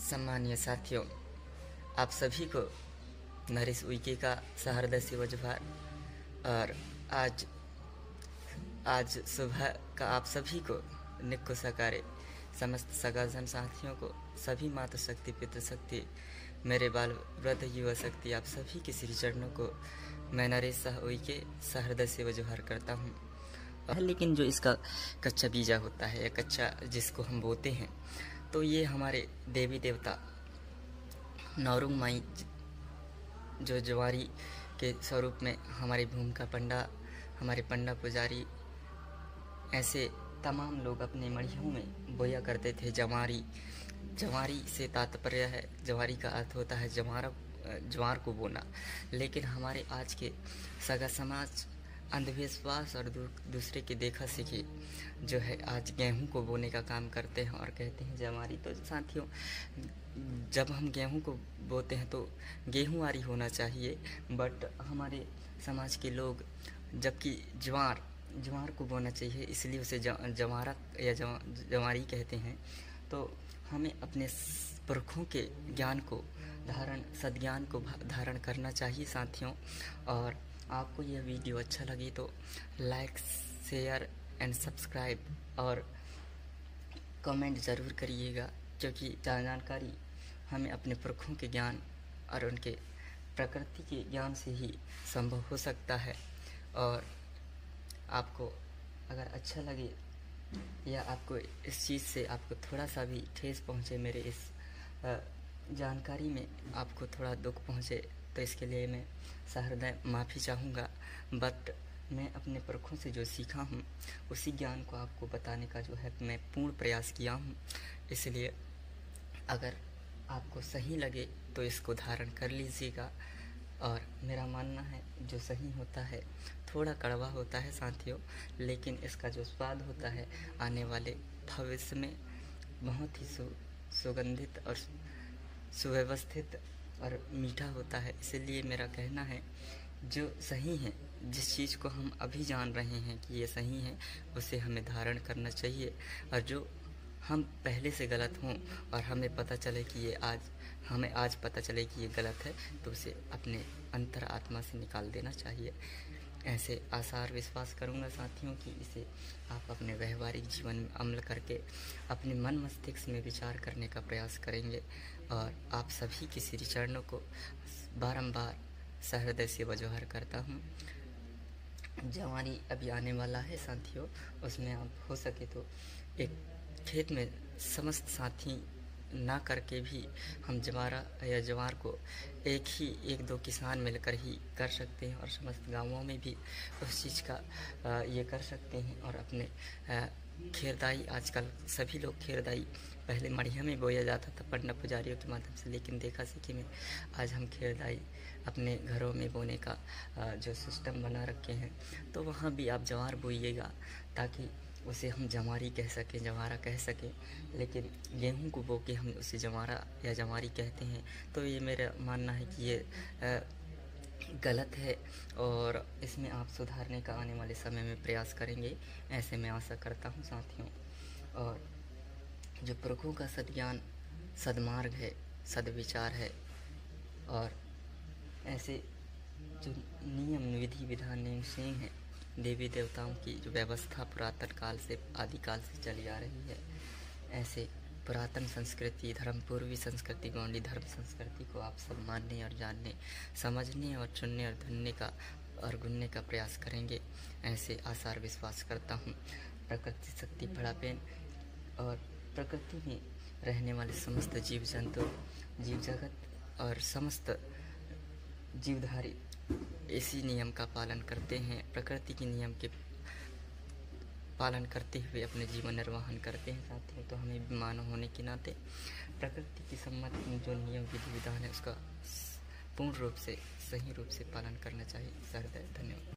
सम्मानीय साथियों, आप सभी को नरेश उइके का सहृदय से वजभार। और आज सुबह का आप सभी को निक्को सकारे समस्त सगाजन साथियों को, सभी माता शक्ति, पितृशक्ति, मेरे बाल वृद्ध युवा शक्ति, आप सभी के श्री चरणों को मैं नरेश शाह उइके सहृदय से वजभार करता हूँ। लेकिन जो इसका कच्चा बीजा होता है या कच्चा जिसको हम बोते हैं, तो ये हमारे देवी देवता नौरुंग माई जो जवारी के स्वरूप में हमारे भूमिका पंडा, हमारे पंडा पुजारी, ऐसे तमाम लोग अपने मड़ियों में बोया करते थे जवारी। जवारी से तात्पर्य है, जवारी का अर्थ होता है ज्वार को बोना। लेकिन हमारे आज के सगा समाज अंधविश्वास और दूसरे के देखा सीखी जो है आज गेहूं को बोने का काम करते हैं और कहते हैं जवारी। तो साथियों, जब हम गेहूं को बोते हैं तो गेहूंवारी होना चाहिए, बट हमारे समाज के लोग जबकि ज्वार को बोना चाहिए, इसलिए उसे जवारा या जवारी कहते हैं। तो हमें अपने पुरखों के ज्ञान को सद्ज्ञान को धारण करना चाहिए साथियों। और आपको यह वीडियो अच्छा लगे तो लाइक, शेयर एंड सब्सक्राइब और कमेंट ज़रूर करिएगा, क्योंकि जानकारी हमें अपने पुरखों के ज्ञान और उनके प्रकृति के ज्ञान से ही संभव हो सकता है। और आपको अगर अच्छा लगे या आपको इस चीज़ से आपको थोड़ा सा भी ठेस पहुँचे, मेरे इस जानकारी में आपको थोड़ा दुख पहुँचे, तो इसके लिए मैं सहृदय माफ़ी चाहूँगा। बट मैं अपने पुरखों से जो सीखा हूँ उसी ज्ञान को आपको बताने का जो है मैं पूर्ण प्रयास किया हूँ। इसलिए अगर आपको सही लगे तो इसको धारण कर लीजिएगा। और मेरा मानना है जो सही होता है थोड़ा कड़वा होता है साथियों, लेकिन इसका जो स्वाद होता है आने वाले भविष्य में बहुत ही सुगंधित और सुव्यवस्थित और मीठा होता है। इसलिए मेरा कहना है जो सही है, जिस चीज़ को हम अभी जान रहे हैं कि ये सही है, उसे हमें धारण करना चाहिए। और जो हम पहले से गलत हों और हमें पता चले कि हमें आज पता चले कि ये गलत है, तो उसे अपने अंतर आत्मा से निकाल देना चाहिए। ऐसे आसार विश्वास करूँगा साथियों कि इसे आप अपने व्यवहारिक जीवन में अमल करके अपने मन मस्तिष्क में विचार करने का प्रयास करेंगे। और आप सभी के श्री चरणों को बारंबार सहृदय से वजोहर करता हूँ। जवारी अभी आने वाला है साथियों, उसमें आप हो सके तो एक खेत में समस्त साथी ना करके भी हम जवारा या ज्वार को एक दो किसान मिलकर ही कर सकते हैं, और समस्त गांवों में भी उस चीज़ का ये कर सकते हैं। और अपने खेरदाई, आजकल सभी लोग खेरदाई पहले मड़िया में बोया जाता था पंडा पुजारियों के माध्यम से, लेकिन देखा सीखी में आज हम खेरदाई अपने घरों में बोने का जो सिस्टम बना रखे हैं, तो वहाँ भी आप ज्वार बोइएगा ताकि उसे हम जवारी कह सकें, जवारा कह सकें। लेकिन गेहूं को बो के हम उसे जवारा या जवारी कहते हैं, तो ये मेरा मानना है कि ये गलत है और इसमें आप सुधारने का आने वाले समय में प्रयास करेंगे, ऐसे मैं आशा करता हूं साथियों। और जो पुरखों का सद्ज्ञान, सद्मार्ग है, सद्विचार है, और ऐसे जो नियम, विधि, विधान, नियम सिंह है, देवी देवताओं की जो व्यवस्था पुरातन काल से, आदिकाल से चली आ रही है, ऐसे पुरातन संस्कृति, धर्म पूर्वी संस्कृति, गौंडी धर्म संस्कृति को आप सब मानने और जानने, समझने और चुनने और धुनने का और गुनने का प्रयास करेंगे, ऐसे आसार विश्वास करता हूँ। प्रकृति शक्ति बड़ापेन और प्रकृति में रहने वाले समस्त जीव जंतु, जीव जगत और समस्त जीवधारी इसी नियम का पालन करते हैं, प्रकृति के नियम के पालन करते हुए अपने जीवन निर्वाहन करते हैं साथियों। तो हमें भी मानव होने के नाते प्रकृति की सम्मत जो नियम, विधि, विधान है उसका पूर्ण रूप से, सही रूप से पालन करना चाहिए। सहृदय धन्यवाद।